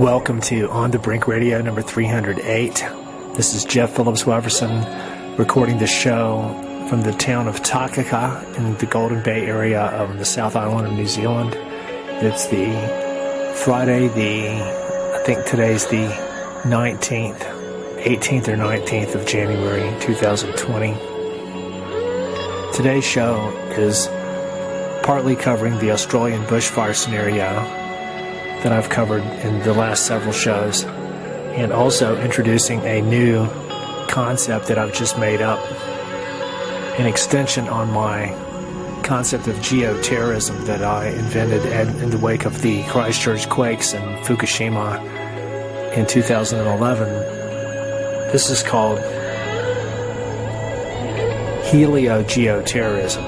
Welcome to On the Brink Radio number 308. This is Jeff Phillips Wefferson recording the show from the town of Takaka in the Golden Bay area of the South Island of New Zealand. It's the Friday, I think today's the 19th, 18th or 19th of January 2020. Today's show is partly covering the Australian bushfire scenario that I've covered in the last several shows, and also introducing a new concept that I've just made up, an extension on my concept of geoterrorism that I invented in the wake of the Christchurch quakes in Fukushima in 2011. This is called Helio-Geo-Terrorism.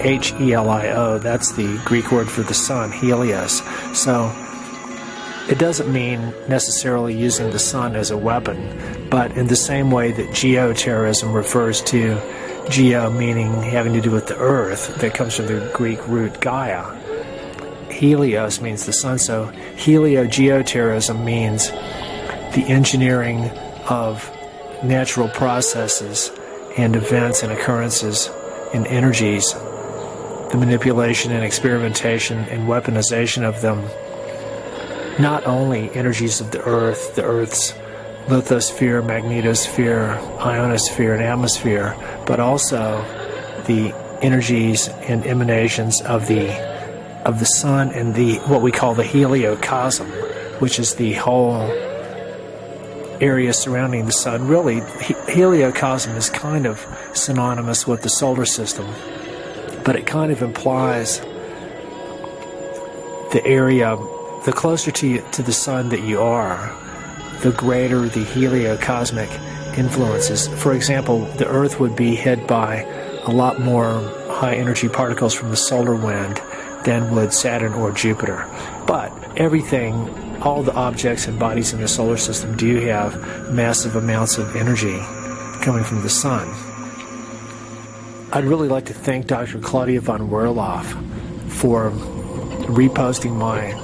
Helio, that's the Greek word for the sun, Helios. So it doesn't mean necessarily using the sun as a weapon, but in the same way that geoterrorism refers to geo meaning having to do with the earth, that comes from the Greek root Gaia. Helios means the sun, so Helio-Geoterrorism means the engineering of natural processes and events and occurrences and energies, the manipulation and experimentation and weaponization of them. Not only energies of the Earth's lithosphere, magnetosphere, ionosphere, and atmosphere, but also the energies and emanations of the sun and what we call the heliocosm, which is the whole area surrounding the sun. Really, heliocosm is kind of synonymous with the solar system, but it kind of implies the area. The closer to the sun that you are, the greater the heliocosmic influences. For example, the Earth would be hit by a lot more high-energy particles from the solar wind than would Saturn or Jupiter. But everything, all the objects and bodies in the solar system do have massive amounts of energy coming from the sun. I'd really like to thank Dr. Claudia von Werloff for reposting my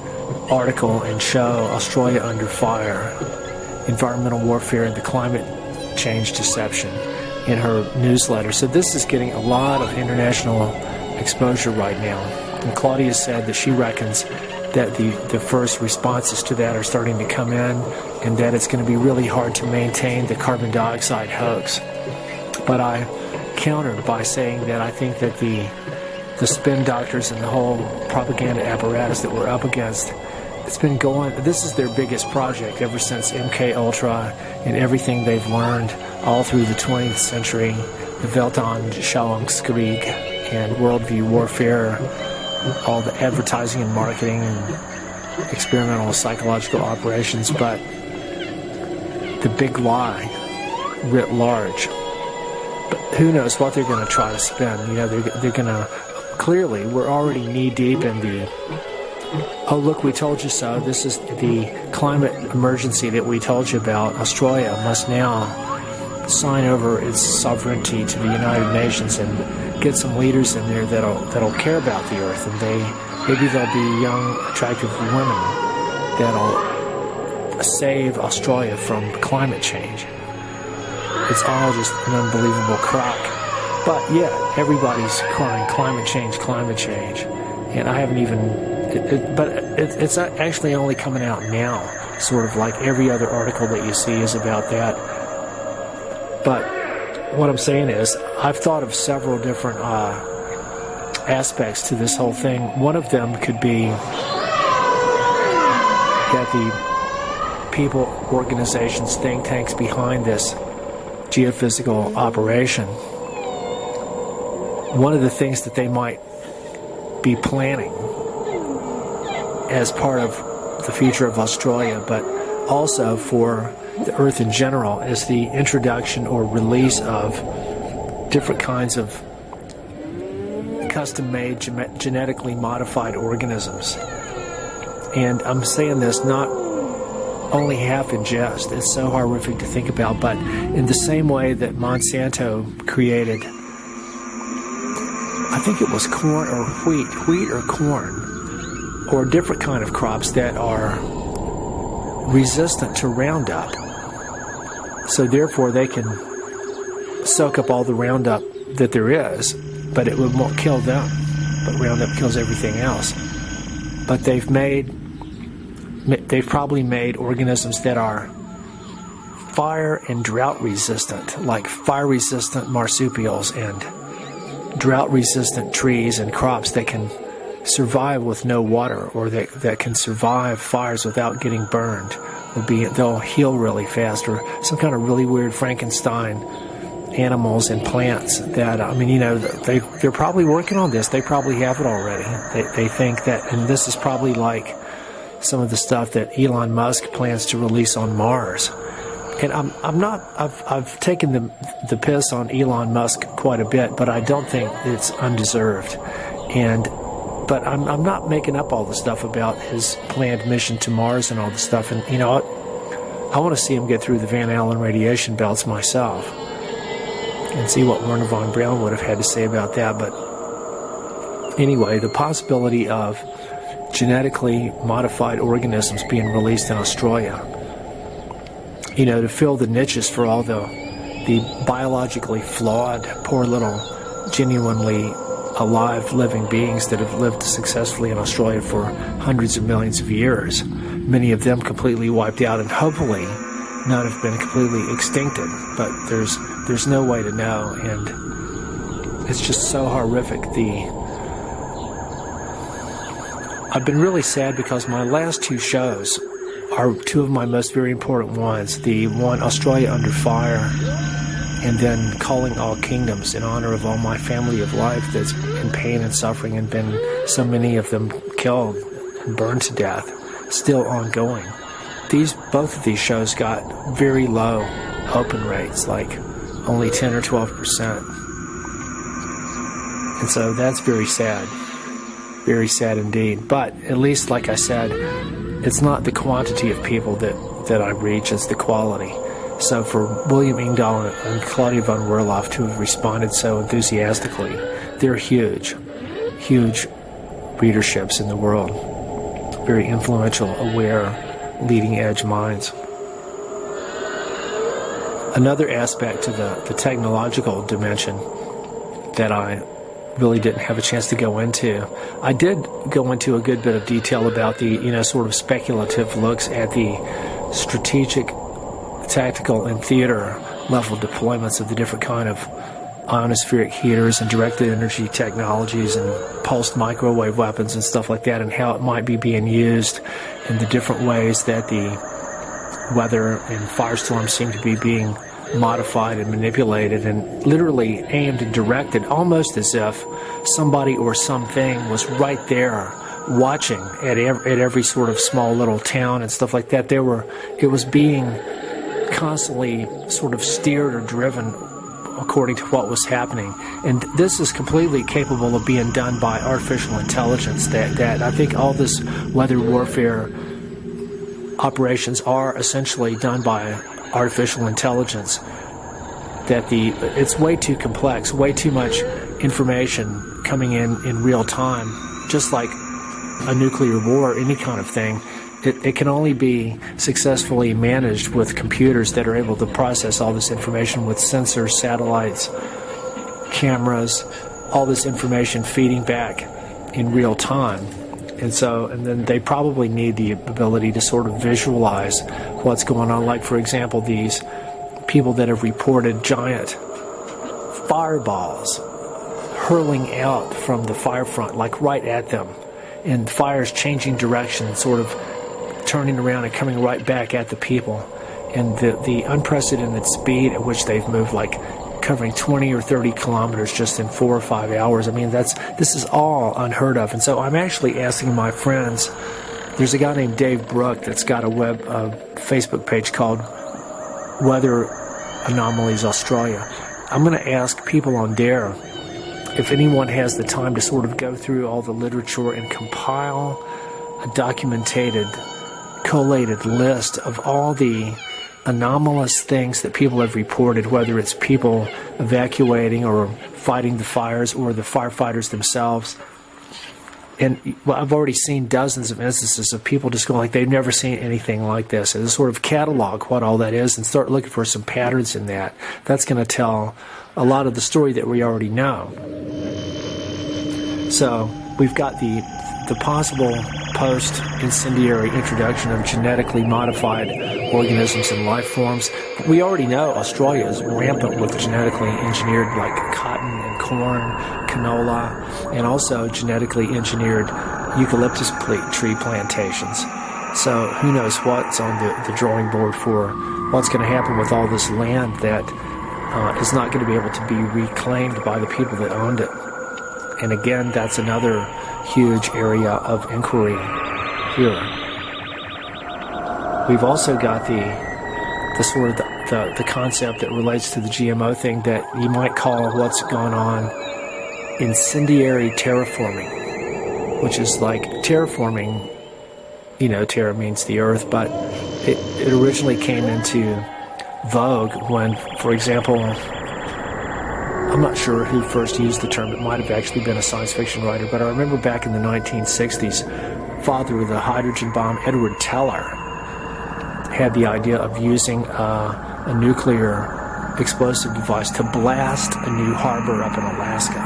article and show Australia Under Fire, Environmental Warfare and the Climate Change Deception in her newsletter. So this is getting a lot of international exposure right now. And Claudia said that she reckons that the first responses to that are starting to come in, and that it's going to be really hard to maintain the carbon dioxide hoax. But I countered by saying that I think that the spin doctors and the whole propaganda apparatus that we're up against, it's been going, this is their biggest project ever since MK Ultra and everything they've learned all through the 20th century, the Weltanschauungskrieg and worldview warfare, all the advertising and marketing and experimental psychological operations, but the big lie writ large. But who knows what they're going to try to spin. You know, they're going to, clearly, we're already knee-deep in the, oh, look, we told you so. This is the climate emergency that we told you about. Australia must now sign over its sovereignty to the United Nations and get some leaders in there that'll care about the Earth. And maybe there'll be young, attractive women that'll save Australia from climate change. It's all just an unbelievable crock. But yeah, everybody's crying climate change, and I haven't even. It's actually only coming out now. Sort of like every other article that you see is about that. But what I'm saying is, I've thought of several different aspects to this whole thing. One of them could be that the people, organizations, think tanks behind this geophysical operation, one of the things that they might be planning as part of the future of Australia, but also for the Earth in general, is the introduction or release of different kinds of custom-made, genetically modified organisms. And I'm saying this not only half in jest, it's so horrific to think about, but in the same way that Monsanto created, I think it was corn or wheat or corn, or different kind of crops that are resistant to Roundup. So therefore they can soak up all the Roundup that there is, but it won't kill them. But Roundup kills everything else. But they've probably made organisms that are fire and drought resistant, like fire resistant marsupials and drought resistant trees and crops that can survive with no water, or that can survive fires without getting burned, or they'll heal really fast, or some kind of really weird Frankenstein animals and plants that, they're probably working on this. They probably have it already. They think that, and this is probably like some of the stuff that Elon Musk plans to release on Mars. And I've taken the piss on Elon Musk quite a bit, but I don't think it's undeserved. But I'm not making up all the stuff about his planned mission to Mars and all the stuff. And, I want to see him get through the Van Allen radiation belts myself and see what Werner von Braun would have had to say about that. But anyway, the possibility of genetically modified organisms being released in Australia, to fill the niches for all the biologically flawed, poor little, genuinely alive living beings that have lived successfully in Australia for hundreds of millions of years, many of them completely wiped out, and hopefully none have been completely extincted, but there's no way to know, and it's just so horrific. I've been really sad because my last two shows are two of my most very important ones. The one, Australia Under Fire, and then Calling All Kingdoms, in honor of all my family of life that's in pain and suffering and been, so many of them, killed and burned to death, still ongoing. Both of these shows got very low open rates, like only 10 or 12%. And so that's very sad indeed. But at least, like I said, it's not the quantity of people that I reach, it's the quality. So for William Engdahl and Claudia von Werloff to have responded so enthusiastically, they're huge readerships in the world. Very influential, aware, leading-edge minds. Another aspect to the technological dimension that I really didn't have a chance to go into. I did go into a good bit of detail about the, sort of speculative looks at the strategic, tactical, and theater level deployments of the different kind of ionospheric heaters and directed energy technologies and pulsed microwave weapons and stuff like that, and how it might be being used in the different ways that the weather and firestorms seem to be being modified and manipulated and literally aimed and directed, almost as if somebody or something was right there watching at every sort of small little town and stuff like that. It was being constantly sort of steered or driven according to what was happening. And this is completely capable of being done by artificial intelligence. That I think all this weather warfare operations are essentially done by artificial intelligence. It's way too complex, way too much information coming in real time, just like a nuclear war, any kind of thing. It can only be successfully managed with computers that are able to process all this information with sensors, satellites, cameras, all this information feeding back in real time. And then they probably need the ability to sort of visualize what's going on. Like, for example, these people that have reported giant fireballs hurling out from the fire front, like right at them, and fires changing direction, sort of turning around and coming right back at the people. And the unprecedented speed at which they've moved, like covering 20 or 30 kilometers just in 4 or 5 hours. I mean, this is all unheard of. And so I'm actually asking my friends. There's a guy named Dave Brook that's got a Facebook page called Weather Anomalies Australia. I'm going to ask people on there if anyone has the time to sort of go through all the literature and compile a documented, collated list of all the anomalous things that people have reported, whether it's people evacuating or fighting the fires or the firefighters themselves, And well, I've already seen dozens of instances of people just going like they've never seen anything like this, and to sort of catalog what all that is and start looking for some patterns in that. That's going to tell a lot of the story that we already know. So we've got the possible post-incendiary introduction of genetically modified organisms and life forms. But we already know Australia is rampant with genetically engineered like cotton and corn, canola, and also genetically engineered eucalyptus tree plantations. So who knows what's on the drawing board for what's going to happen with all this land that is not going to be able to be reclaimed by the people that owned it. And again, that's another huge area of inquiry here. We've also got the sort of the concept that relates to the GMO thing that you might call what's going on incendiary terraforming, which is like terraforming, terra means the earth, but it originally came into vogue when, for example, I'm not sure who first used the term. It might have actually been a science fiction writer, but I remember back in the 1960s, father of the hydrogen bomb, Edward Teller, had the idea of using a nuclear explosive device to blast a new harbor up in Alaska.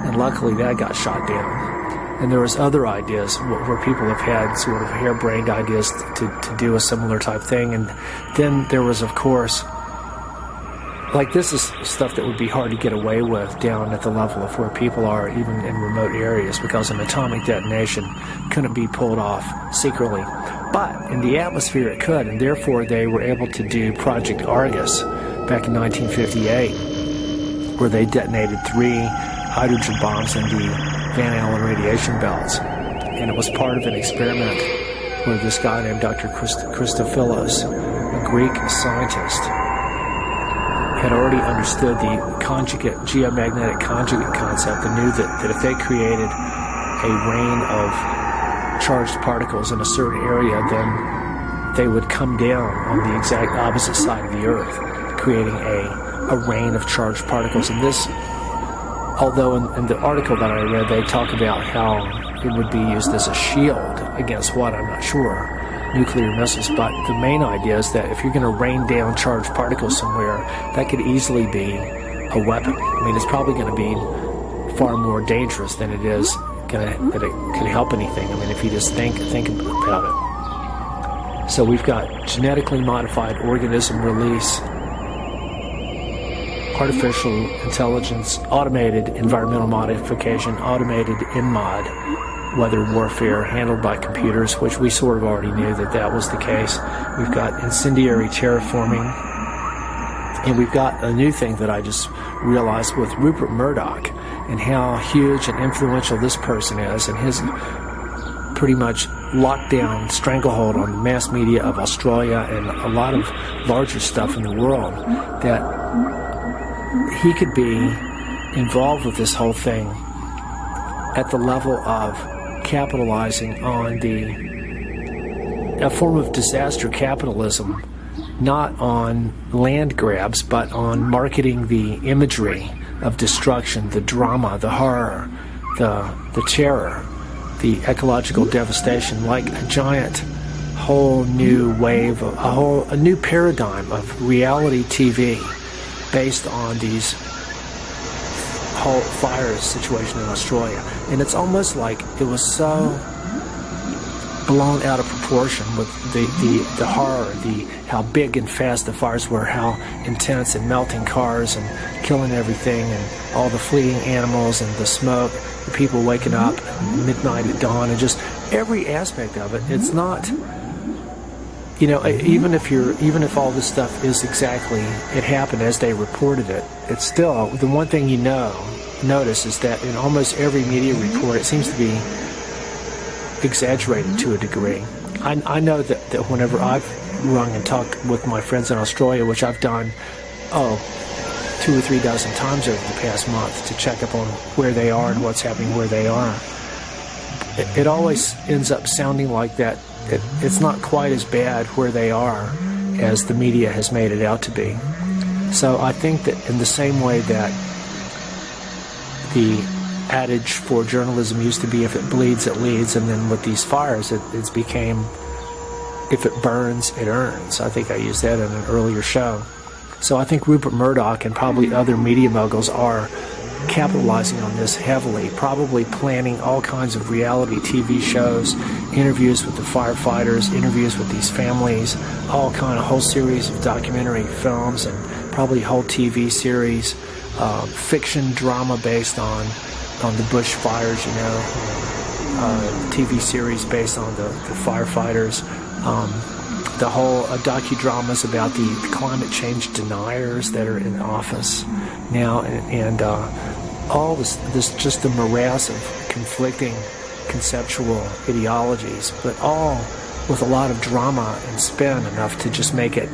And luckily that got shot down. And there was other ideas where people have had sort of harebrained ideas to do a similar type thing. And then there was, of course, like this is stuff that would be hard to get away with down at the level of where people are, even in remote areas, because an atomic detonation couldn't be pulled off secretly. But in the atmosphere it could, and therefore they were able to do Project Argus back in 1958, where they detonated 3 hydrogen bombs in the Van Allen radiation belts. And it was part of an experiment where this guy named Dr. Christophilos, a Greek scientist, had already understood the geomagnetic conjugate concept and knew that if they created a rain of charged particles in a certain area, then they would come down on the exact opposite side of the Earth, creating a rain of charged particles. And this, although in the article that I read, they talk about how it would be used as a shield against what, I'm not sure, nuclear missiles, but the main idea is that if you're going to rain down charged particles somewhere, that could easily be a weapon. I mean, it's probably going to be far more dangerous than it is that it could help anything. I mean, if you just think about it. So we've got genetically modified organism release, artificial intelligence, automated environmental modification, automated InMod, weather warfare handled by computers, which we sort of already knew that was the case. We've got incendiary terraforming, and we've got a new thing that I just realized with Rupert Murdoch and how huge and influential this person is, and his pretty much lockdown stranglehold on the mass media of Australia and a lot of larger stuff in the world, that he could be involved with this whole thing at the level of capitalizing on a form of disaster capitalism, not on land grabs, but on marketing the imagery of destruction, the drama, the horror, the terror, the ecological devastation, like a giant whole new wave, a new paradigm of reality TV based on these whole fire situation in Australia. And it's almost like it was so blown out of proportion with the horror, how big and fast the fires were, how intense, and melting cars and killing everything, and all the fleeing animals and the smoke, the people waking up at midnight at dawn, and just every aspect of it. It's not, even if all this stuff is exactly, it happened as they reported it, it's still, the one thing notice is that in almost every media report it seems to be exaggerated to a degree. I know that whenever I've rung and talked with my friends in Australia, which I've done 2 or 3 dozen times over the past month to check up on where they are and what's happening where they are, it always ends up sounding like that it's not quite as bad where they are as the media has made it out to be. So I think that in the same way that the adage for journalism used to be, if it bleeds, it leads, and then with these fires, it's became, if it burns, it earns. I think I used that in an earlier show. So I think Rupert Murdoch and probably other media moguls are capitalizing on this heavily, probably planning all kinds of reality TV shows, interviews with the firefighters, interviews with these families, all kind of whole series of documentary films, and probably whole TV series, fiction drama based on the bush fires, TV series based on the firefighters, the whole docudramas about the climate change deniers that are in office now, and all this just the morass of conflicting conceptual ideologies, but all with a lot of drama and spin, enough to just make it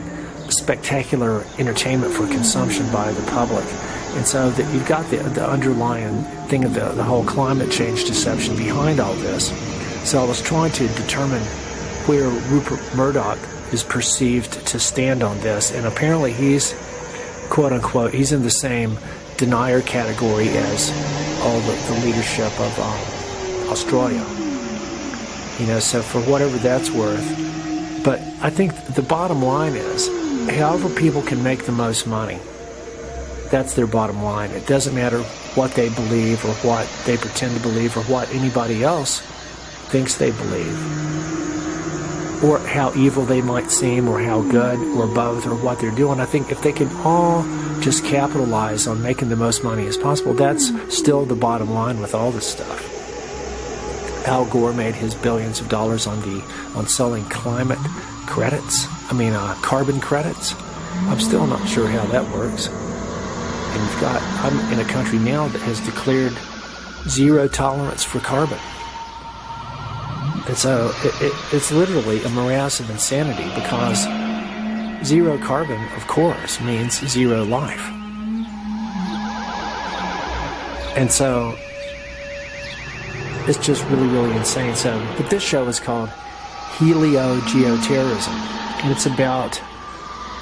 spectacular entertainment for consumption by the public. And so that you've got the underlying thing of the whole climate change deception behind all this. So I was trying to determine where Rupert Murdoch is perceived to stand on this, and apparently he's, quote unquote, he's in the same denier category as all the leadership of Australia. So for whatever that's worth. But I think the bottom line is, however people can make the most money, that's their bottom line. It doesn't matter what they believe or what they pretend to believe or what anybody else thinks they believe, or how evil they might seem, or how good, or both, or what they're doing. I think if they can all just capitalize on making the most money as possible, that's still the bottom line with all this stuff. Al Gore made his billions of dollars on selling climate credits. Carbon credits. I'm still not sure how that works. And I'm in a country now that has declared zero tolerance for carbon. And so it's literally a morass of insanity, because zero carbon, of course, means zero life. And so it's just really, really insane. But this show is called Helio-Geo-Terrorism, and it's about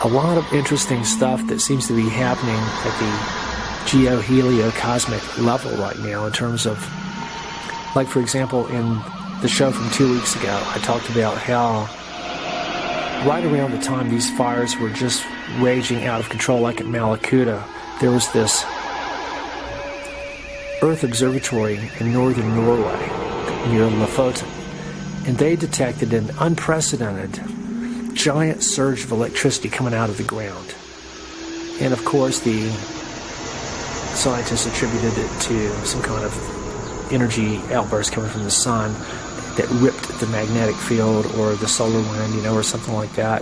a lot of interesting stuff that seems to be happening at the geo-helio-cosmic level right now, in terms of, like, for example, in the show from 2 weeks ago, I talked about how right around the time these fires were just raging out of control, like at Malakuta, there was this Earth observatory in northern Norway near Lofoten, and they detected an unprecedented giant surge of electricity coming out of the ground. And of course the scientists attributed it to some kind of energy outburst coming from the sun that ripped the magnetic field, or the solar wind, or something like that.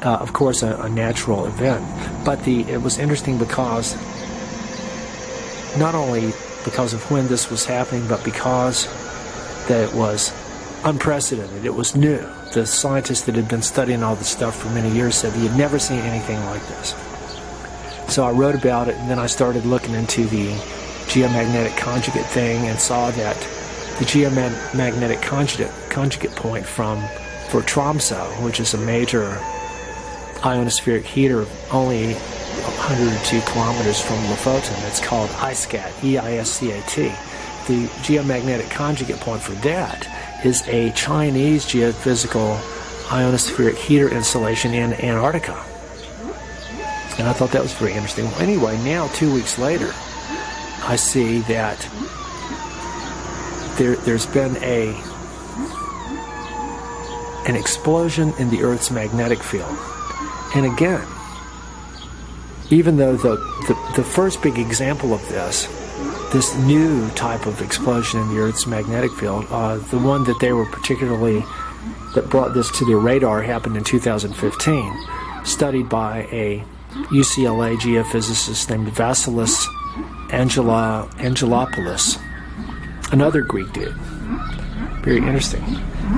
Of course, a natural event. But it was interesting because, not only because of when this was happening, but because that it was unprecedented. It was new. The scientists that had been studying all this stuff for many years said he had never seen anything like this. So I wrote about it, and then I started looking into the geomagnetic conjugate thing, and saw that the geomagnetic conjugate point for Tromsø, which is a major ionospheric heater only 102 kilometers from Lofoten, it's called EISCAT, E-I-S-C-A-T. The geomagnetic conjugate point for that is a Chinese geophysical ionospheric heater installation in Antarctica. And I thought that was very interesting. Well, anyway, now 2 weeks later, I see that there's been an explosion in the Earth's magnetic field. And again, even though the first big example of this new type of explosion in the Earth's magnetic field, the one that that brought this to their radar, happened in 2015, studied by a UCLA geophysicist named Vasilis Angelopoulos, another Greek dude. Very interesting.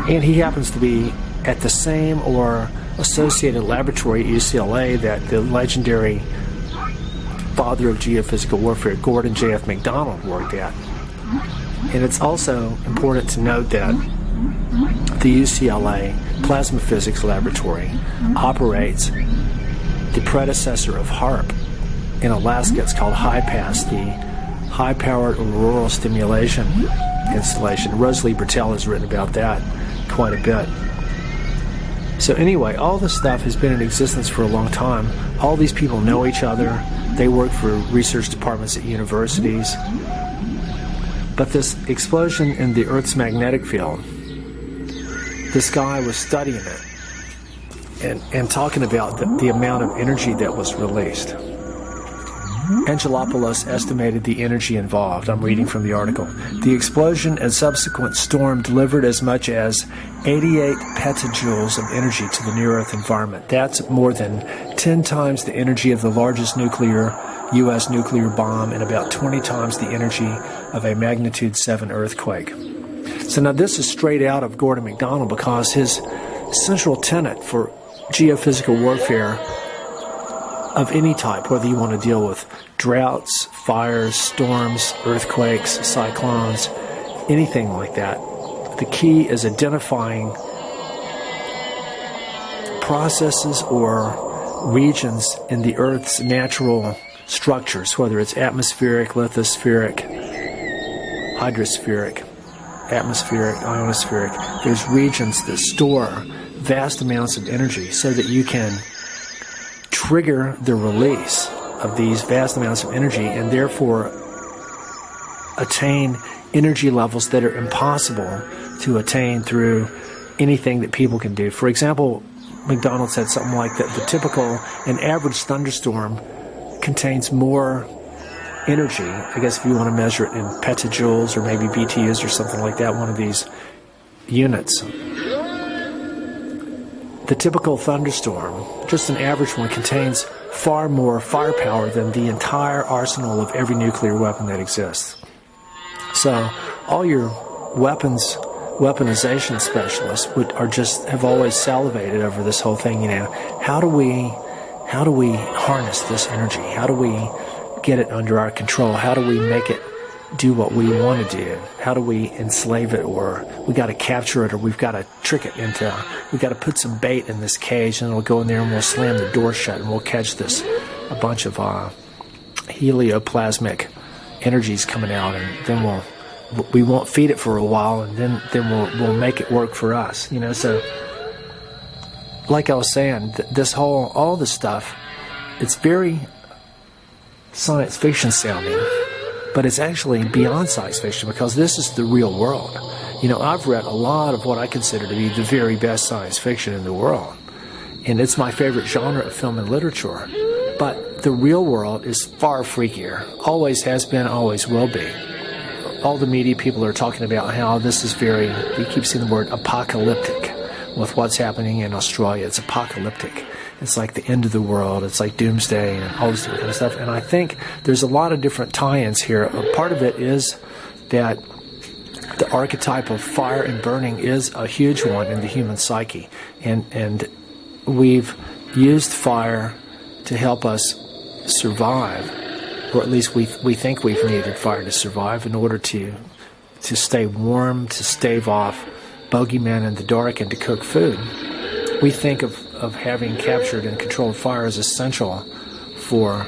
And he happens to be at the same or associated laboratory at UCLA that the legendary father of geophysical warfare, Gordon J.F. McDonald, worked at. And it's also important to note that the UCLA Plasma Physics Laboratory operates the predecessor of HAARP in Alaska. It's called HIPAS, the high-powered auroral stimulation installation. Rosalie Bertell has written about that quite a bit. So anyway, all this stuff has been in existence for a long time. All these people know each other. They work for research departments at universities. But this explosion in the Earth's magnetic field, this guy was studying it and talking about the amount of energy that was released. Angelopoulos estimated the energy involved. I'm reading from the article. The explosion and subsequent storm delivered as much as 88 petajoules of energy to the near-Earth environment. That's more than 10 times the energy of the largest U.S. nuclear bomb and about 20 times the energy of a magnitude 7 earthquake. So now this is straight out of Gordon MacDonald, because his central tenet for geophysical warfare of any type, whether you want to deal with droughts, fires, storms, earthquakes, cyclones, anything like that, the key is identifying processes or regions in the Earth's natural structures, whether it's atmospheric, lithospheric, hydrospheric, atmospheric, ionospheric. There's regions that store vast amounts of energy so that you can trigger the release of these vast amounts of energy and therefore attain energy levels that are impossible to attain through anything that people can do. For example, McDonald said something like that an average thunderstorm contains more energy, I guess if you want to measure it in petajoules or maybe BTUs or something like that, one of these units. The typical thunderstorm, just an average one, contains far more firepower than the entire arsenal of every nuclear weapon that exists. So all your weaponization specialists have always salivated over this whole thing. How do we harness this energy? How do we get it under our control? How do we make it do what we want to do? How do we enslave it, or we got to capture it, or we've got to trick it we got to put some bait in this cage and it'll go in there and we'll slam the door shut and we'll catch a bunch of helioplasmic energies coming out, and then we won't feed it for a while, and then we'll make it work for us. So like I was saying, all this stuff, it's very science fiction sounding, but it's actually beyond science fiction, because this is the real world. I've read a lot of what I consider to be the very best science fiction in the world, and it's my favorite genre of film and literature. But the real world is far freakier. Always has been, always will be. All the media people are talking about how this is you keep seeing the word apocalyptic with what's happening in Australia. It's apocalyptic. It's like the end of the world. It's like doomsday and all this kind of stuff. And I think there's a lot of different tie-ins here. A part of it is that the archetype of fire and burning is a huge one in the human psyche. And we've used fire to help us survive, or at least we think we've needed fire to survive in order to stay warm, to stave off bogeymen in the dark, and to cook food. We think of having captured and controlled fire as essential for,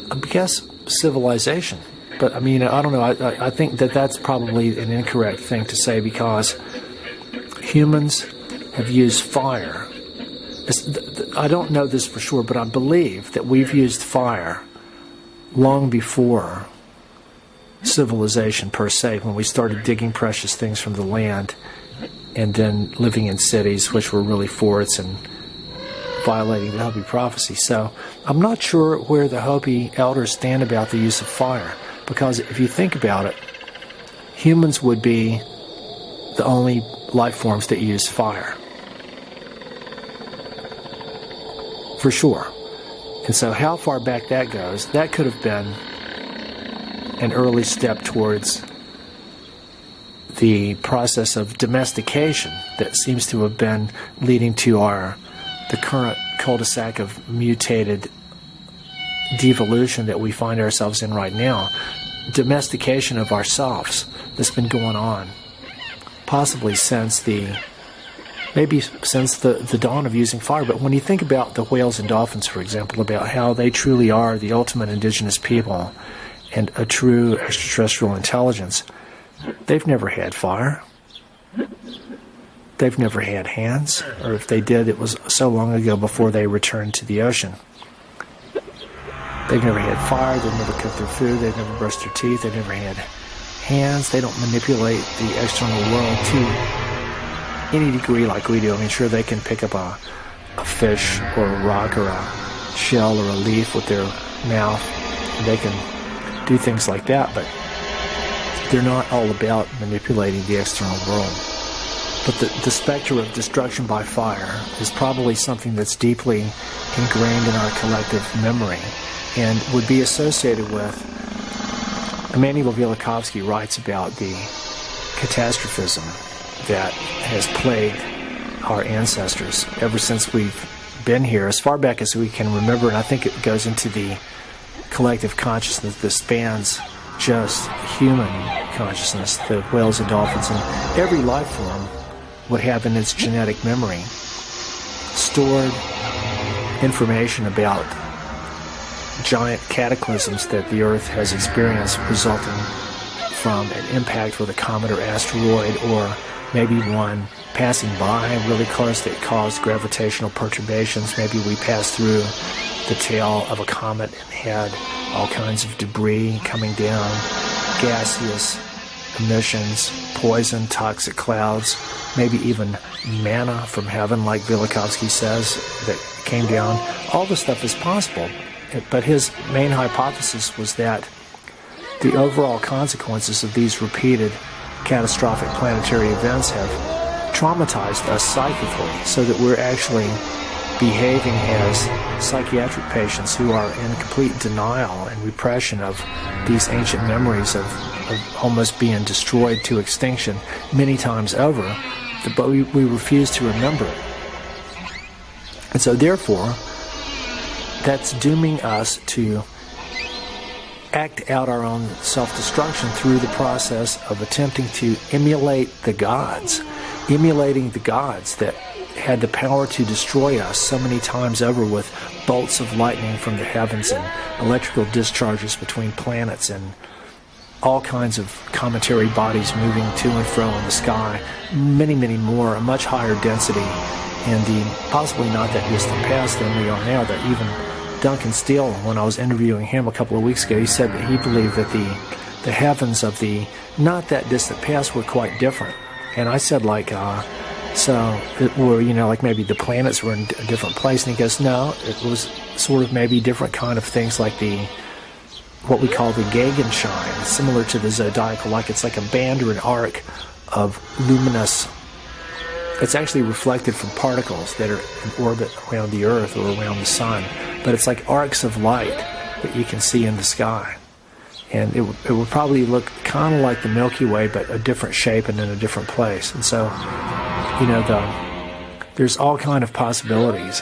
I guess, civilization. But I don't know, I think that's probably an incorrect thing to say, because humans have used fire. I don't know this for sure, but I believe that we've used fire long before civilization per se, when we started digging precious things from the land and then living in cities, which were really forts and violating the Hopi prophecy. So I'm not sure where the Hopi elders stand about the use of fire, because if you think about it, humans would be the only life forms that use fire. For sure. And so how far back that goes, that could have been an early step towards the process of domestication that seems to have been leading to the current cul-de-sac of mutated devolution that we find ourselves in right now. Domestication of ourselves that's been going on possibly since the dawn of using fire. But when you think about the whales and dolphins, for example, about how they truly are the ultimate indigenous people, and a true extraterrestrial intelligence, they've never had fire. They've never had hands, or if they did, it was so long ago before they returned to the ocean. They've never had fire, they've never cooked their food, they've never brushed their teeth, they've never had hands. They don't manipulate the external world to any degree like we do. I mean, sure, they can pick up a fish or a rock or a shell or a leaf with their mouth. They can do things like that, but they're not all about manipulating the external world. But the specter of destruction by fire is probably something that's deeply ingrained in our collective memory and would be associated with. Emanuel Velikovsky writes about the catastrophism that has plagued our ancestors ever since we've been here, as far back as we can remember, and I think it goes into the collective consciousness that spans just human consciousness. The whales and dolphins and every life form would have in its genetic memory stored information about giant cataclysms that the Earth has experienced resulting from an impact with a comet or asteroid, or maybe one passing by really close that caused gravitational perturbations. Maybe we passed through the tail of a comet and had all kinds of debris coming down, gaseous emissions, poison, toxic clouds, maybe even manna from heaven, like Velikovsky says, that came down. All this stuff is possible. But his main hypothesis was that the overall consequences of these repeated catastrophic planetary events have traumatized us psychically, so that we're actually behaving as psychiatric patients who are in complete denial and repression of these ancient memories of almost being destroyed to extinction many times over, but we refuse to remember it. And so therefore, that's dooming us to act out our own self-destruction through the process of attempting to emulating the gods that had the power to destroy us so many times over with bolts of lightning from the heavens and electrical discharges between planets and all kinds of cometary bodies moving to and fro in the sky, many, many more, a much higher density in the possibly not that distant past than we are now. That even Duncan Steele, when I was interviewing him a couple of weeks ago, he said that he believed that the heavens of the not that distant past were quite different. And I said, like maybe the planets were in a different place. And he goes, no, it was sort of maybe different kind of things, like what we call the Gegenschein, similar to the zodiacal, like it's like a band or an arc of luminous. It's actually reflected from particles that are in orbit around the Earth or around the Sun, but it's like arcs of light that you can see in the sky. And it would probably look kind of like the Milky Way, but a different shape and in a different place. And so, there's all kind of possibilities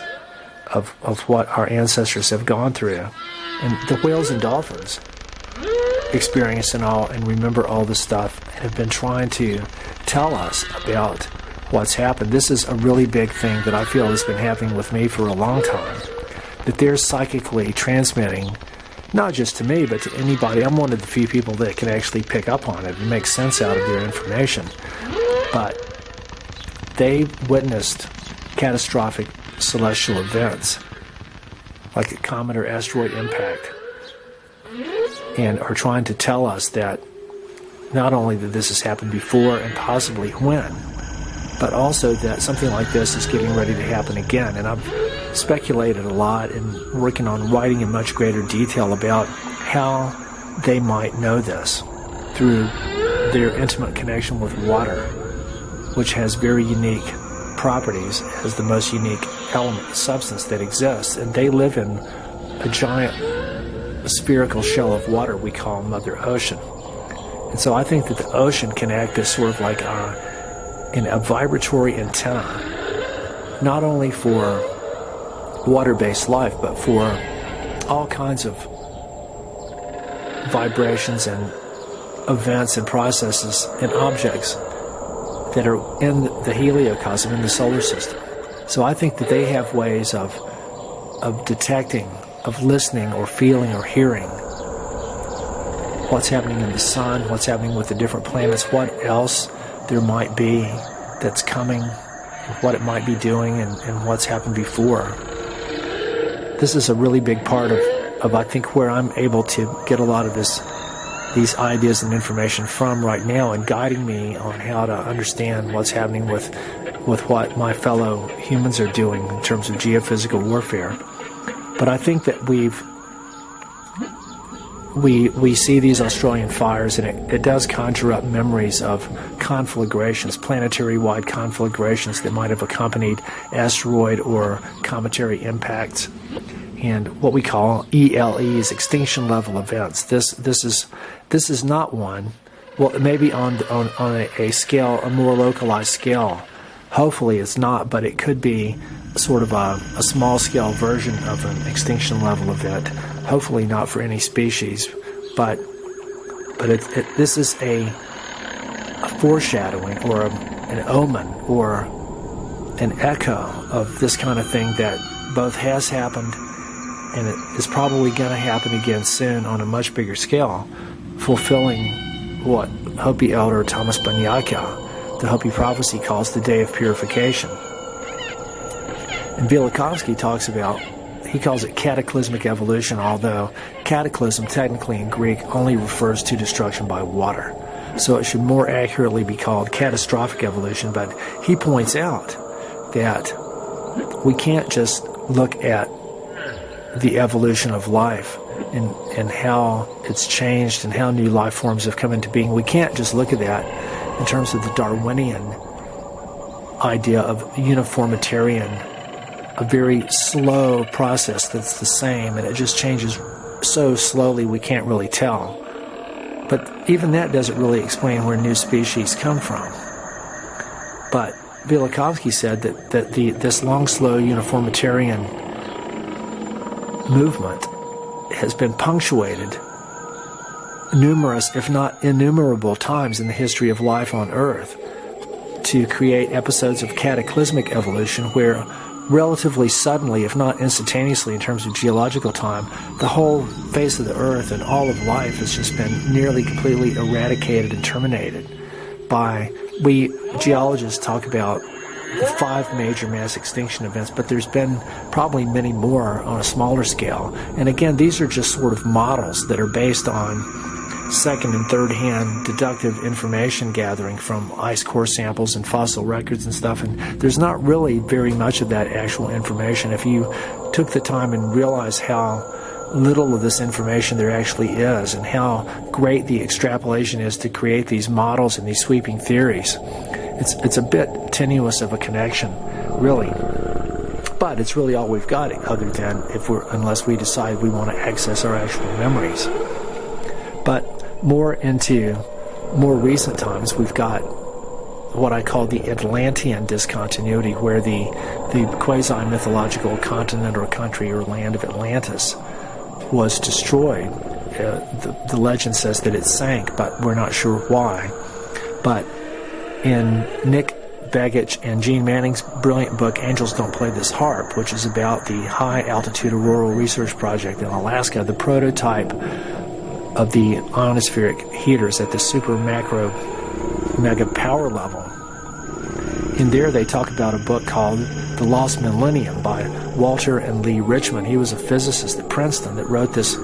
of what our ancestors have gone through. And the whales and dolphins experience and remember all this stuff and have been trying to tell us about what's happened. This is a really big thing that I feel has been happening with me for a long time, that they're psychically transmitting, not just to me, but to anybody. I'm one of the few people that can actually pick up on it and make sense out of their information. But they witnessed catastrophic celestial events, like a comet or asteroid impact, and are trying to tell us that not only that this has happened before and possibly when, but also that something like this is getting ready to happen again. And I've speculated a lot and working on writing in much greater detail about how they might know this through their intimate connection with water, which has very unique properties, has the most unique element, substance that exists. And they live in a giant spherical shell of water we call Mother Ocean. And so I think that the ocean can act as sort of like a vibratory antenna, not only for water-based life, but for all kinds of vibrations and events and processes and objects that are in the Heliocosm, in the solar system. So I think that they have ways of detecting, of listening or feeling or hearing what's happening in the sun, what's happening with the different planets, what else there might be that's coming, what it might be doing, and what's happened before. This is a really big part of I think where I'm able to get a lot of these ideas and information from right now, and guiding me on how to understand what's happening with what my fellow humans are doing in terms of geophysical warfare. But I think that we see these Australian fires, and it does conjure up memories of conflagrations, planetary-wide conflagrations that might have accompanied asteroid or cometary impacts, and what we call ELEs, extinction level events. This is not one. Well, maybe on a scale, a more localized scale. Hopefully it's not, but it could be sort of a small-scale version of an extinction level event. Hopefully not for any species, but this is a foreshadowing or an omen or an echo of this kind of thing that both has happened and it is probably going to happen again soon on a much bigger scale, fulfilling what Hopi elder Thomas Banyaka, the Hopi prophecy, calls the day of purification. And Velikovsky talks about, he calls it cataclysmic evolution, although cataclysm technically in Greek only refers to destruction by water. So it should more accurately be called catastrophic evolution, but he points out that we can't just look at the evolution of life and how it's changed and how new life forms have come into being. We can't just look at that in terms of the Darwinian idea of uniformitarian, a very slow process that's the same, and it just changes so slowly we can't really tell. But even that doesn't really explain where new species come from. But Velikovsky said that this long, slow uniformitarian movement has been punctuated numerous, if not innumerable times in the history of life on Earth to create episodes of cataclysmic evolution where relatively suddenly, if not instantaneously in terms of geological time, the whole face of the Earth and all of life has just been nearly completely eradicated and terminated by, we geologists talk about the 5 major mass extinction events, but there's been probably many more on a smaller scale. And again, these are just sort of models that are based on second and third hand deductive information gathering from ice core samples and fossil records and stuff, and there's not really very much of that actual information. If you took the time and realized how little of this information there actually is and how great the extrapolation is to create these models and these sweeping theories, it's a bit tenuous of a connection, really. But it's really all we've got, other than unless we decide we want to access our actual memories. But more into more recent times, we've got what I call the Atlantean discontinuity, where the quasi-mythological continent or country or land of Atlantis was destroyed. The legend says that it sank, but we're not sure why. But in Nick Begich and Gene Manning's brilliant book, Angels Don't Play This Harp, which is about the high-altitude auroral research project in Alaska, the prototype of the ionospheric heaters at the super macro mega power level. In there they talk about a book called The Lost Millennium by Walter and Lee Richmond. He was a physicist at Princeton that wrote this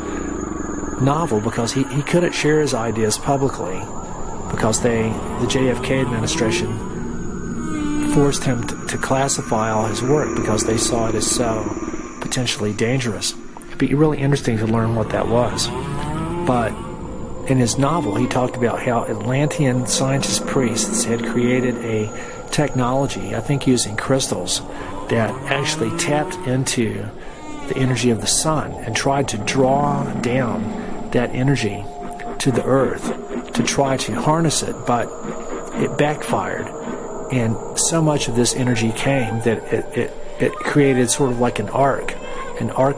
novel because he couldn't share his ideas publicly because the JFK administration forced him to classify all his work because they saw it as so potentially dangerous. It'd be really interesting to learn what that was. But in his novel, he talked about how Atlantean scientist priests had created a technology, I think using crystals, that actually tapped into the energy of the sun and tried to draw down that energy to the earth to try to harness it, but it backfired. And so much of this energy came that it created sort of like an arc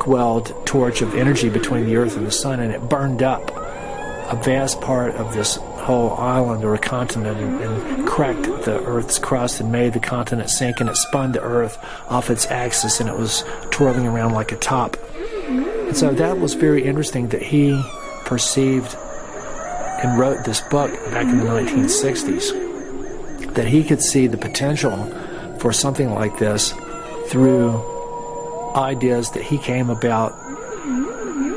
weld torch of energy between the earth and the sun, and it burned up a vast part of this whole island or a continent and cracked the earth's crust and made the continent sink, and it spun the earth off its axis and it was twirling around like a top. And so that was very interesting that he perceived and wrote this book back in the 1960s, that he could see the potential for something like this through ideas that he came about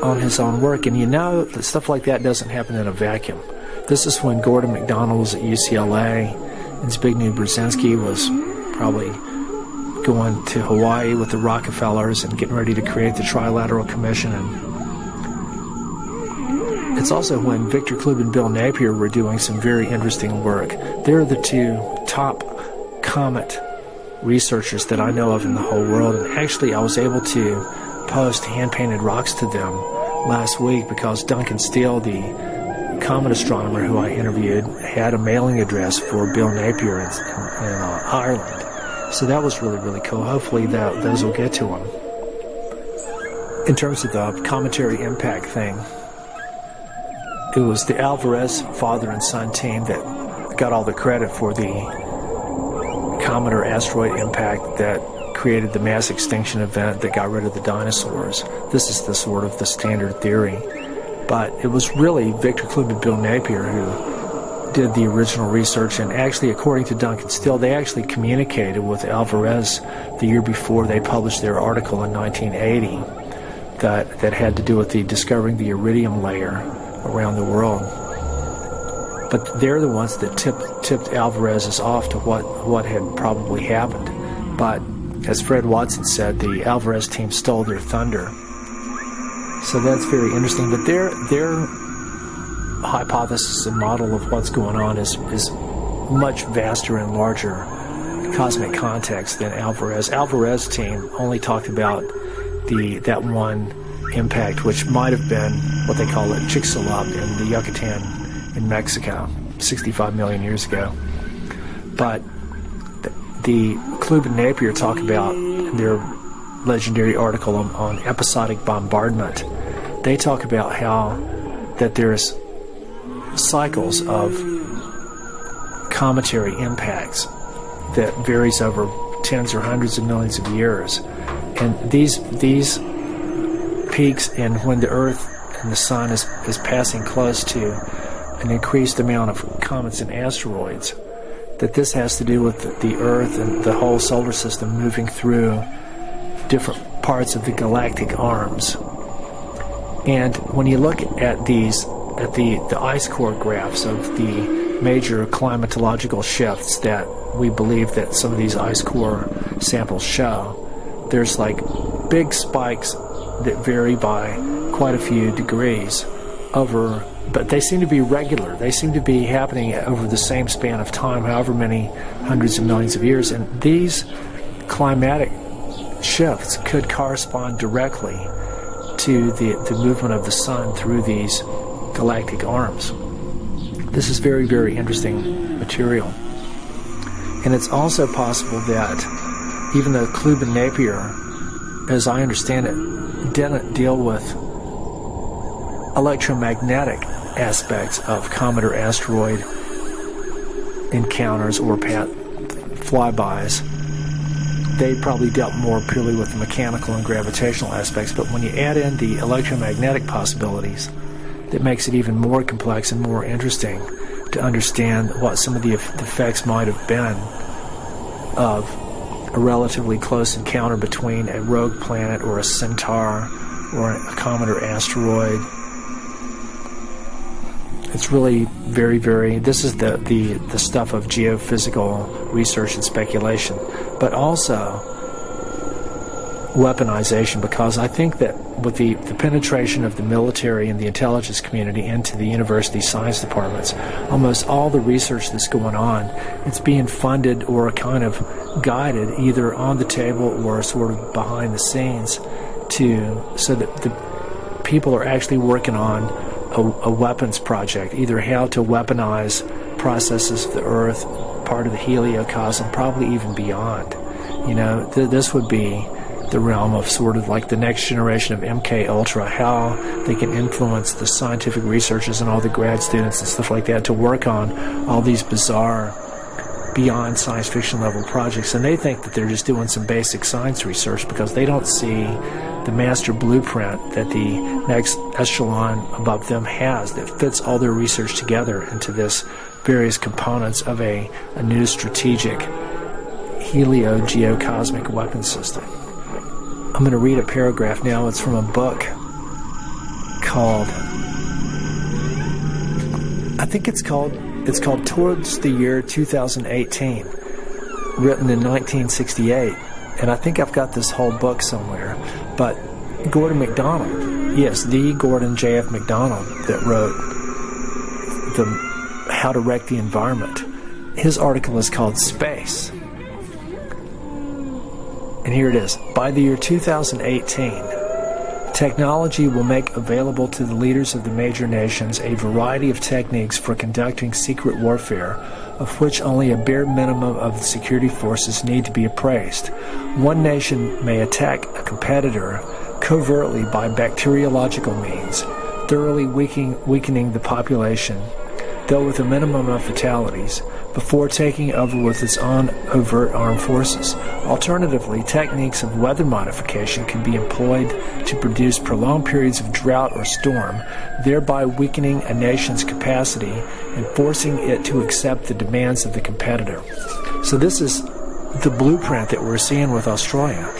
on his own work. And you know that stuff like that doesn't happen in a vacuum. This is when Gordon MacDonald was at UCLA and Zbigniew Brzezinski was probably going to Hawaii with the Rockefellers and getting ready to create the Trilateral Commission. And it's also when Victor Klube and Bill Napier were doing some very interesting work. They're the two top comet researchers that I know of in the whole world. And actually, I was able to post hand-painted rocks to them last week because Duncan Steele, the comet astronomer who I interviewed, had a mailing address for Bill Napier in Ireland. So that was really, really cool. Hopefully those will get to him. In terms of the cometary impact thing, it was the Alvarez father and son team that got all the credit for the comet or asteroid impact that created the mass extinction event that got rid of the dinosaurs. This is the sort of the standard theory. But it was really Victor Klube and Bill Napier who did the original research, and actually, according to Duncan Steele, they actually communicated with Alvarez the year before they published their article in 1980 that had to do with the discovering the iridium layer around the world. But they're the ones that tipped Alvarez's off to what had probably happened. But as Fred Watson said, the Alvarez team stole their thunder. So that's very interesting. But their hypothesis and model of what's going on is much vaster and larger cosmic context than Alvarez. Alvarez team only talked about that one impact, which might have been what they call it Chicxulub in the Yucatan in Mexico 65 million years ago. But the Klube and Napier talk about their legendary article on episodic bombardment. They talk about how that there's cycles of cometary impacts that varies over tens or hundreds of millions of years. And these peaks in when the Earth and the Sun is passing close to an increased amount of comets and asteroids, that this has to do with the Earth and the whole solar system moving through different parts of the galactic arms. And when you look at the ice core graphs of the major climatological shifts that we believe that some of these ice core samples show, there's like big spikes that vary by quite a few degrees but they seem to be regular. They seem to be happening over the same span of time, however many hundreds of millions of years. And these climatic shifts could correspond directly to the movement of the sun through these galactic arms. This is very, very interesting material. And it's also possible that even though Klube and Napier, as I understand it, didn't deal with electromagnetic aspects of comet or asteroid encounters or flybys, they probably dealt more purely with the mechanical and gravitational aspects. But when you add in the electromagnetic possibilities, that makes it even more complex and more interesting to understand what some of the effects might have been of a relatively close encounter between a rogue planet or a centaur or a comet or asteroid. It's really very, very, this is the stuff of geophysical research and speculation, but also weaponization, because I think that with the penetration of the military and the intelligence community into the university science departments, almost all the research that's going on, it's being funded or kind of guided either on the table or sort of behind the scenes so that the people are actually working on a weapons project, either how to weaponize processes of the Earth, part of the Helio-Cosm, probably even beyond. This would be the realm of sort of like the next generation of MK Ultra, how they can influence the scientific researchers and all the grad students and stuff like that to work on all these bizarre beyond science fiction level projects, and they think that they're just doing some basic science research because they don't see the master blueprint that the next echelon above them has that fits all their research together into this various components of a new strategic Helio-Geo-Cosmic weapon system. I'm going to read a paragraph now. It's from a book called, it's called Towards the Year 2018, written in 1968. And I think I've got this whole book somewhere. But Gordon MacDonald, yes, the Gordon J.F. MacDonald that wrote the How to Wreck the Environment. His article is called Space. And here it is. By the year 2018, technology will make available to the leaders of the major nations a variety of techniques for conducting secret warfare, of which only a bare minimum of the security forces need to be appraised. One nation may attack a competitor covertly by bacteriological means, thoroughly weakening the population, though with a minimum of fatalities, before taking over with its own overt armed forces. Alternatively, techniques of weather modification can be employed to produce prolonged periods of drought or storm, thereby weakening a nation's capacity and forcing it to accept the demands of the competitor. So this is the blueprint that we're seeing with Australia.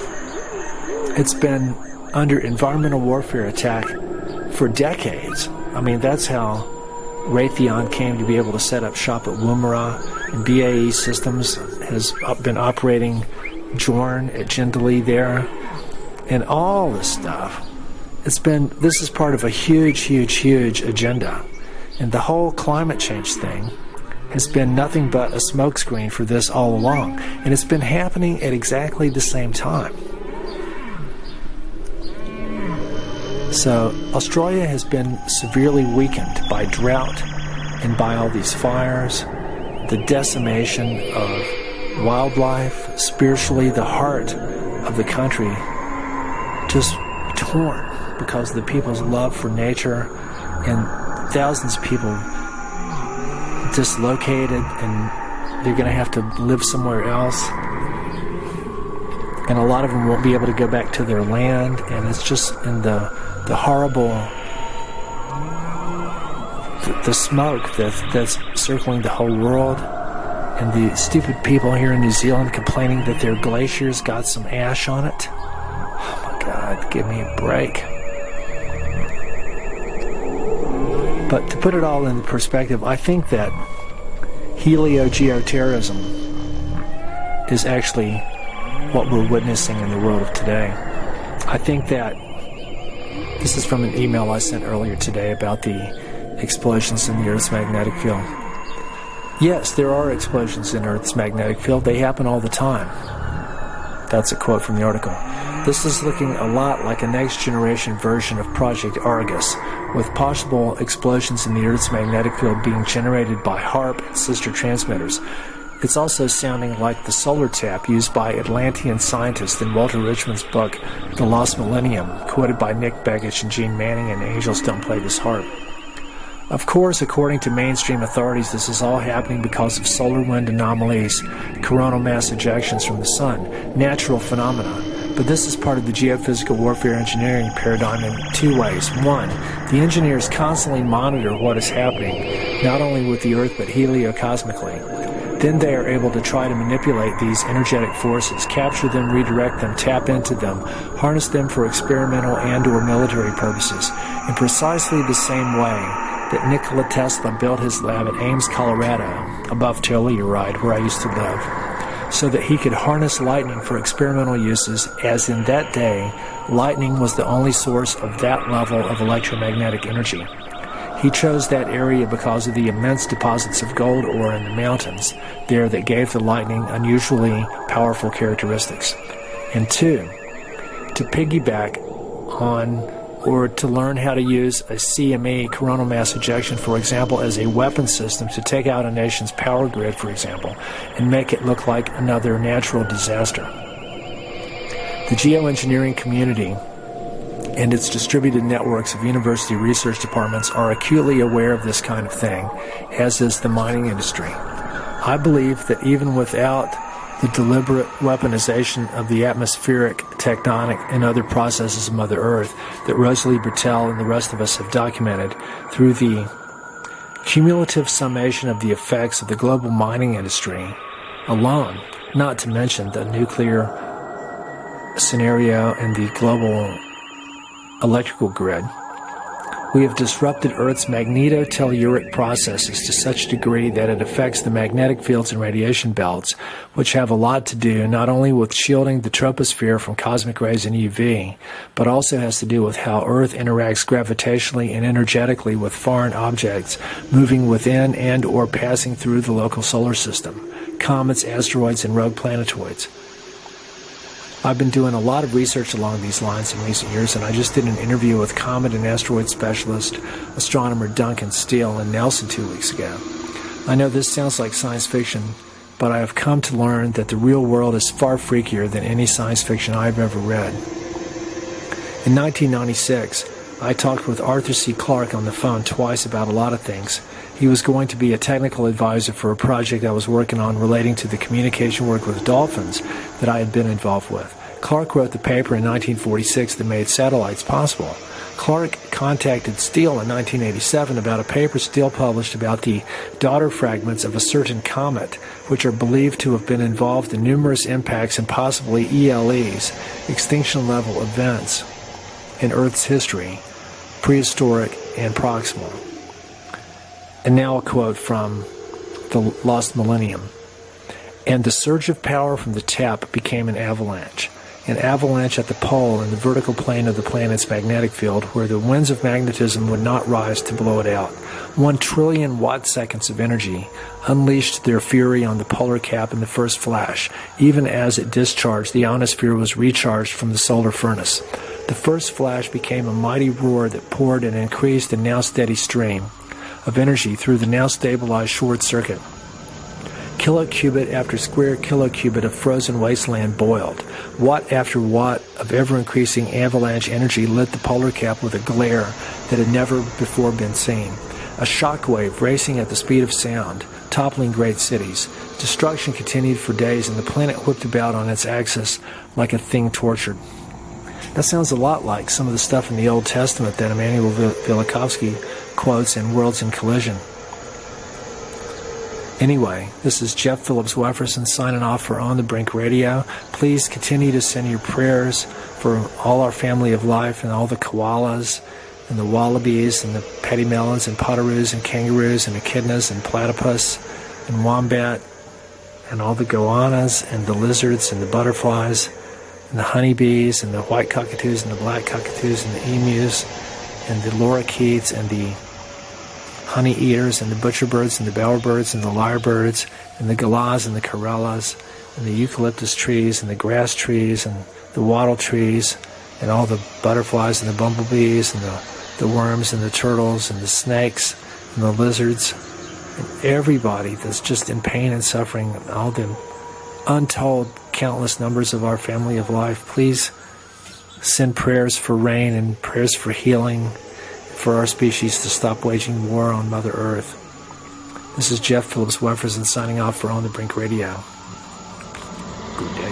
It's been under environmental warfare attack for decades. I mean, that's how Raytheon came to be able to set up shop at Woomera, and BAE Systems has been operating Jorn at Jindalee there, and all this stuff. This is part of a huge agenda, and the whole climate change thing has been nothing but a smokescreen for this all along, and it's been happening at exactly the same time. So Australia has been severely weakened by drought and by all these fires, the decimation of wildlife, spiritually the heart of the country just torn because of the people's love for nature, and thousands of people dislocated, and they're going to have to live somewhere else. And a lot of them won't be able to go back to their land, and it's just in the horrible, the smoke that's circling the whole world, and the stupid people here in New Zealand complaining that their glaciers got some ash on it. Oh my God, give me a break. But to put it all in perspective, I think that Helio-Geo-Terrorism is actually what we're witnessing in the world of today. I think that this is from an email I sent earlier today about the explosions in the Earth's magnetic field. Yes, there are explosions in Earth's magnetic field. They happen all the time. That's a quote from the article. This is looking a lot like a next-generation version of Project Argus, with possible explosions in the Earth's magnetic field being generated by HAARP and sister transmitters. It's also sounding like the solar tap used by Atlantean scientists in Walter Richmond's book, The Lost Millennium, quoted by Nick Begich and Gene Manning in Angels Don't Play This Harp. Of course, according to mainstream authorities, this is all happening because of solar wind anomalies, coronal mass ejections from the sun, natural phenomena. But this is part of the geophysical warfare engineering paradigm in two ways. One, the engineers constantly monitor what is happening, not only with the Earth but heliocosmically. Then they are able to try to manipulate these energetic forces, capture them, redirect them, tap into them, harness them for experimental and/or military purposes, in precisely the same way that Nikola Tesla built his lab at Ames, Colorado, above Telluride, where I used to live, so that he could harness lightning for experimental uses, as in that day, lightning was the only source of that level of electromagnetic energy. He chose that area because of the immense deposits of gold ore in the mountains there that gave the lightning unusually powerful characteristics. And two, to piggyback on or to learn how to use a CME, coronal mass ejection, for example, as a weapon system to take out a nation's power grid, for example, and make it look like another natural disaster. The geoengineering community and its distributed networks of university research departments are acutely aware of this kind of thing, as is the mining industry. I believe that even without the deliberate weaponization of the atmospheric, tectonic, and other processes of Mother Earth that Rosalie Bertell and the rest of us have documented through the cumulative summation of the effects of the global mining industry alone, not to mention the nuclear scenario and the global electrical grid, we have disrupted Earth's magnetotelluric processes to such a degree that it affects the magnetic fields and radiation belts, which have a lot to do not only with shielding the troposphere from cosmic rays and UV, but also has to do with how Earth interacts gravitationally and energetically with foreign objects moving within and or passing through the local solar system, comets, asteroids, and rogue planetoids. I've been doing a lot of research along these lines in recent years, and I just did an interview with comet and asteroid specialist astronomer Duncan Steele in Nelson 2 weeks ago. I know this sounds like science fiction, but I have come to learn that the real world is far freakier than any science fiction I've ever read. In 1996, I talked with Arthur C. Clarke on the phone twice about a lot of things. He was going to be a technical advisor for a project I was working on relating to the communication work with dolphins that I had been involved with. Clarke wrote the paper in 1946 that made satellites possible. Clarke contacted Steele in 1987 about a paper Steele published about the daughter fragments of a certain comet, which are believed to have been involved in numerous impacts and possibly ELEs, extinction-level events, in Earth's history, prehistoric and proximal. And now a quote from The Lost Millennium. And the surge of power from the tap became an avalanche at the pole in the vertical plane of the planet's magnetic field, where the winds of magnetism would not rise to blow it out. 1 trillion watt-seconds of energy unleashed their fury on the polar cap in the first flash. Even as it discharged, the ionosphere was recharged from the solar furnace. The first flash became a mighty roar that poured an increased and now steady stream of energy through the now stabilized short circuit. Kilocubit after square kilocubit of frozen wasteland boiled. Watt after watt of ever-increasing avalanche energy lit the polar cap with a glare that had never before been seen. A shockwave racing at the speed of sound, toppling great cities. Destruction continued for days, and the planet whipped about on its axis like a thing tortured. That sounds a lot like some of the stuff in the Old Testament that Emanuel Velikovsky quotes in Worlds in Collision. Anyway, this is Jeff Phillips Wefferson signing off for On the Brink Radio. Please continue to send your prayers for all our family of life and all the koalas and the wallabies and the pettymelons and potoroos and kangaroos and echidnas and platypus and wombat and all the goannas and the lizards and the butterflies and the honeybees and the white cockatoos and the black cockatoos and the emus and the lorikeets and the honey eaters and the butcherbirds and the bowerbirds and the lyrebirds and the galahs and the corellas and the eucalyptus trees and the grass trees and the wattle trees and all the butterflies and the bumblebees and the worms and the turtles and the snakes and the lizards and everybody that's just in pain and suffering, all the untold countless numbers of our family of life. Please send prayers for rain and prayers for healing, for our species to stop waging war on Mother Earth. This is Jeff Phillips Wefferson signing off for On the Brink Radio. Good day.